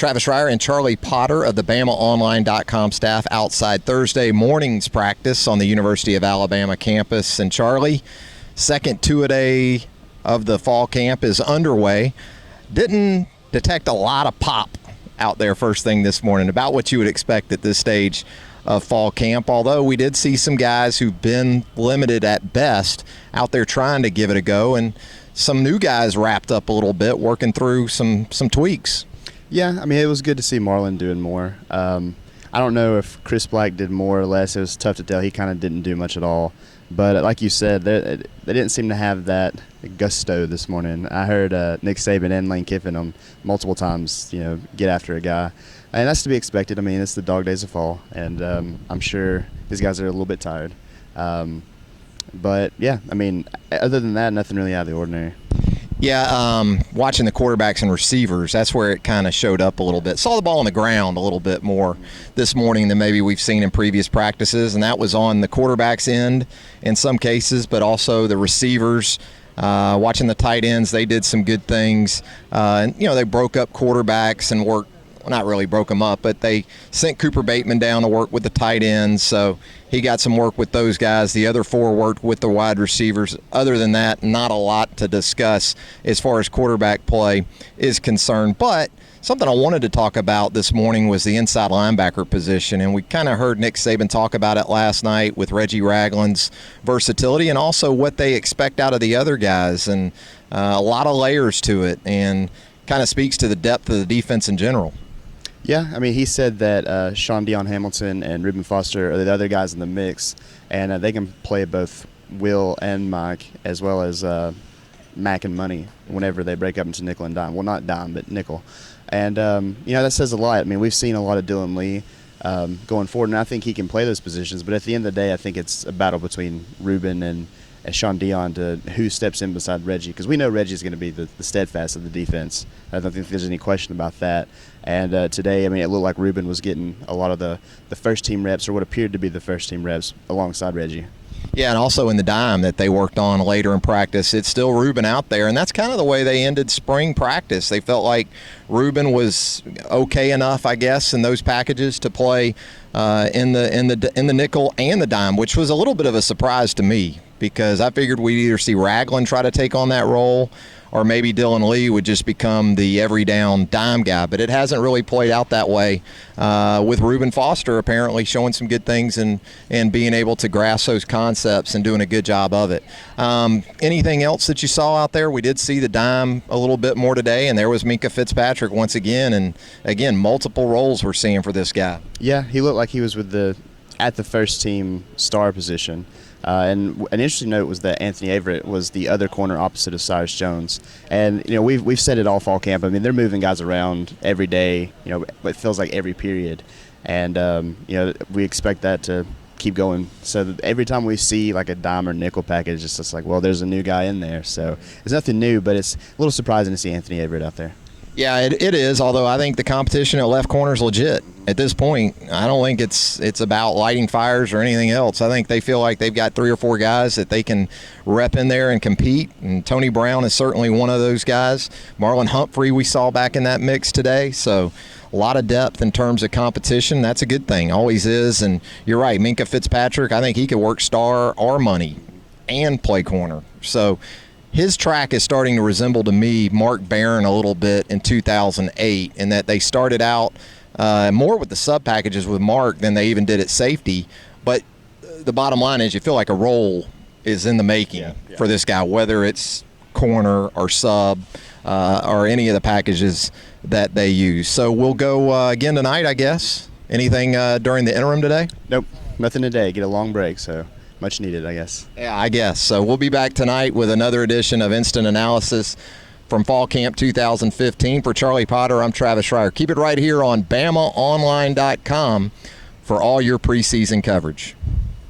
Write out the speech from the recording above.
Travis Reier and Charlie Potter of the BamaOnline.com staff outside Thursday morning's practice on the University of Alabama campus. And Charlie, second two-a-day of the fall camp is underway. Didn't detect a lot of pop out there first thing this morning, about what you would expect at this stage of fall camp, although we did see some guys who've been limited at best out there trying to give it a go, and some new guys wrapped up a little bit, working through some tweaks. Yeah, I mean, it was good to see Marlon doing more. I don't know if Chris Black did more or less. It was tough to tell. He kind of didn't do much at all. But like you said, they didn't seem to have that gusto this morning. I heard Nick Saban and Lane Kiffin multiple times, get after a guy. And that's to be expected. I mean, it's the dog days of fall, and I'm sure these guys are a little bit tired. But, yeah, I mean, other than that, nothing really out of the ordinary. Yeah, watching the quarterbacks and receivers, that's where it kind of showed up a little bit. Saw the ball on the ground a little bit more this morning than maybe we've seen in previous practices, and that was on the quarterback's end in some cases, but also the receivers. Watching the tight ends, they did some good things. And they broke up quarterbacks and worked. Well, not really broke them up, but they sent Cooper Bateman down to work with the tight ends, so he got some work with those guys. The other four worked with the wide receivers. Other than that, not a lot to discuss as far as quarterback play is concerned. But something I wanted to talk about this morning was the inside linebacker position, and we kind of heard Nick Saban talk about it last night with Reggie Ragland's versatility and also what they expect out of the other guys, and a lot of layers to it, and kind of speaks to the depth of the defense in general. Yeah, I mean, he said that Sean Dion Hamilton and Reuben Foster are the other guys in the mix, and they can play both Will and Mike, as well as Mac and Money whenever they break up into nickel and dime. Well, not dime, but nickel. And, that says a lot. I mean, we've seen a lot of Dylan Lee going forward, and I think he can play those positions. But at the end of the day, I think it's a battle between Reuben and Sean Dion to who steps in beside Reggie, because we know Reggie's going to be the steadfast of the defense. I don't think there's any question about that. And today, I mean, it looked like Reuben was getting a lot of the first-team reps, or what appeared to be the first-team reps, alongside Reggie. Yeah, and also in the dime that they worked on later in practice, it's still Reuben out there, and that's kind of the way they ended spring practice. They felt like Reuben was okay enough, I guess, in those packages to play in the nickel and the dime, which was a little bit of a surprise to me, because I figured we'd either see Ragland try to take on that role, or maybe Dylan Lee would just become the every down dime guy. But it hasn't really played out that way, with Reuben Foster apparently showing some good things and being able to grasp those concepts and doing a good job of it. Anything else that you saw out there? We did see the dime a little bit more today, and there was Minkah Fitzpatrick once again. And, again, multiple roles we're seeing for this guy. Yeah, he looked like he was at the first-team star position. And an interesting note was that Anthony Averett was the other corner opposite of Cyrus Jones. And, we've said it all fall camp. I mean, they're moving guys around every day, it feels like every period. And, we expect that to keep going. So every time we see like a dime or nickel package, it's just like, well, there's a new guy in there. So it's nothing new, but it's a little surprising to see Anthony Averett out there. Yeah, it is, although I think the competition at left corner is legit. At this point, I don't think it's about lighting fires or anything else. I think they feel like they've got 3 or 4 guys that they can rep in there and compete, and Tony Brown is certainly one of those guys. Marlon Humphrey we saw back in that mix today, so a lot of depth in terms of competition. That's a good thing, always is. And you're right, Minkah Fitzpatrick, I think he could work star or money and play corner. So his track is starting to resemble to me Mark Barron a little bit in 2008, in that they started out more with the sub packages with Mark than they even did at safety. But the bottom line is you feel like a role is in the making for this guy, whether it's corner or sub or any of the packages that they use. So we'll go again tonight, I guess. Anything during the interim today? Nope, nothing today. Get a long break, so much needed, I guess. Yeah, I guess. So we'll be back tonight with another edition of Instant Analysis from Fall Camp 2015. For Charlie Potter, I'm Travis Reier. Keep it right here on BamaOnline.com for all your preseason coverage.